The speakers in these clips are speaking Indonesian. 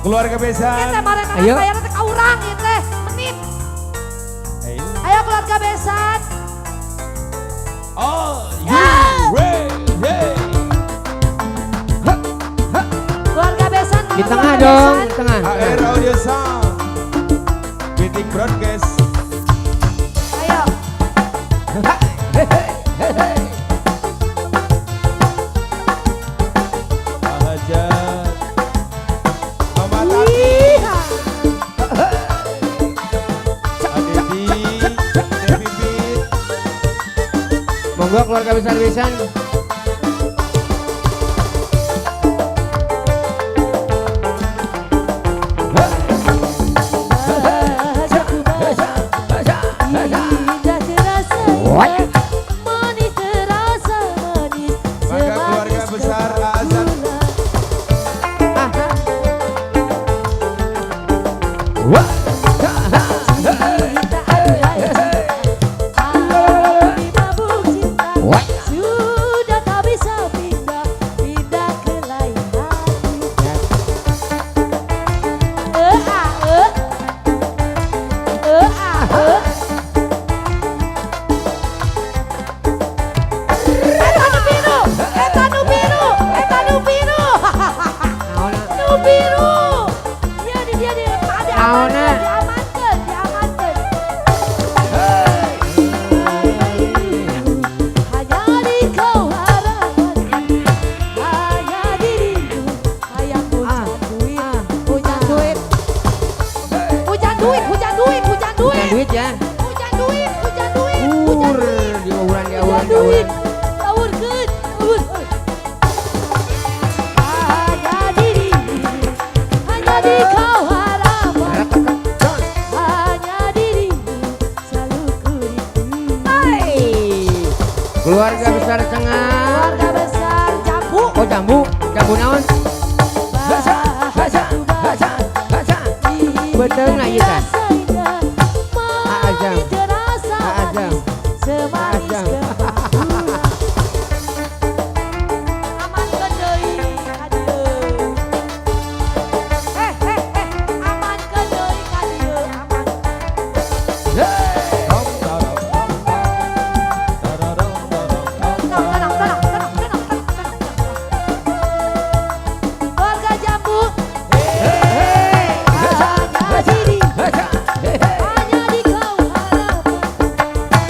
Keluarga besan. Kita bareng Ayo. bayar teh ka urang ieu teh menit. Ayo keluarga besan. Oh, Ah. ready? Keluarga besan. Di mana tengah keluarga dong, besan? di tengah. AR Audio Sound. Meeting broadcast. Ayo. Hajat. Mama Tati. Iya. Adedi. Devi Beat. Monggo keluarga besar besan. Indah terasa, manis terasa manis. Maka keluarga besar Azan. Sudah tak bisa pindah, pindah ke lain hati. Eta nu biru. Nu biru. Dia ada Naonna? diamankan. Hanya di kau harapan, hanya dirimu, hayang hujan duit. Bukan duit ya. Hujan duit. Di auran. Tawurkeun. Hanya dirimu, hanya di kau harapan, hanya dirimu selalu ku rindu. Keluarga besar tengah. Keluarga besar Jambu. Oh jambu naon? Betul lah ieu teh. Aajam. Aajam. Aajam. Amankeun deui ka dieu. Amankeun deui ka dieu. Tenang. Keluarga Jambu. Hanya diri, hanya di kau harapan.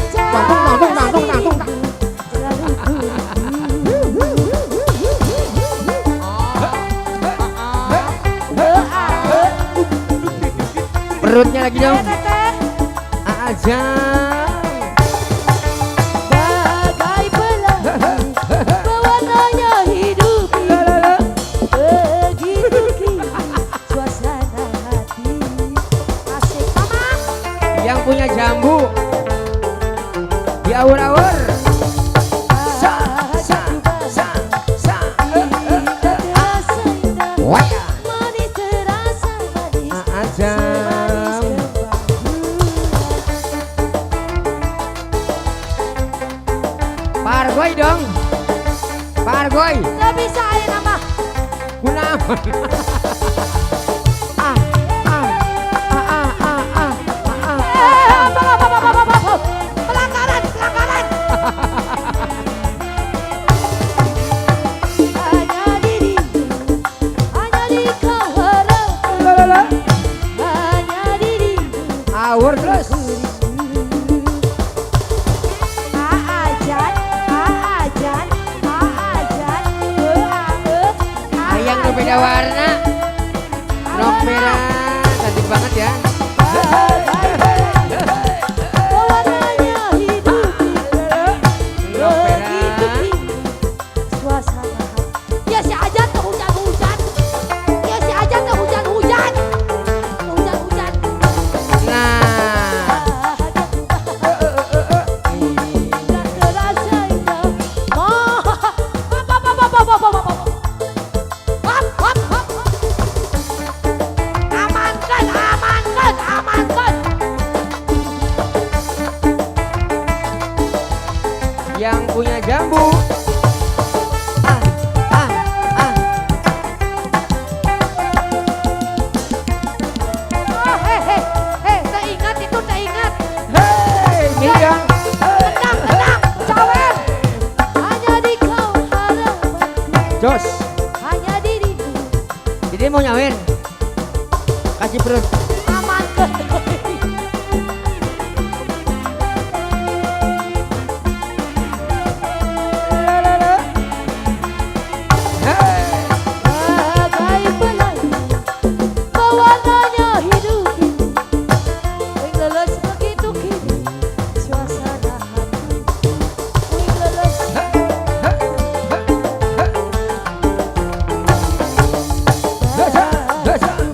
Perutnya lagi dong. Aja. Bagai pelangi, pewarnanya hidup ini. Begitu kini suasana hati. Asik mama. Yang punya jambu di awur-awur. Terasa indah, Waya. manis terasa manis. Ajam. Pargoy dong. Pargoy. Gak bisa ayo nama. Kunaon? Pelanggaran. Hanya dirimu, hanya di kau harapan, hanya dirimu. Awur terus. Aajan. Ayang nu beda warna. Nok merah. Cantik banget ya. Warnanya hidup ini. Nok merah. Begitu kini suasana hati. Ya si Ajan tuh hujan-hujan. Hujan-hujan. Nah. Indah terasa indah. Hop. mau nyawin. Kasih perut. Aman ke. Bagai pelangi pewarnanya hidup ini, wing leles begitu kini suasana hati. Wing leles Biasa.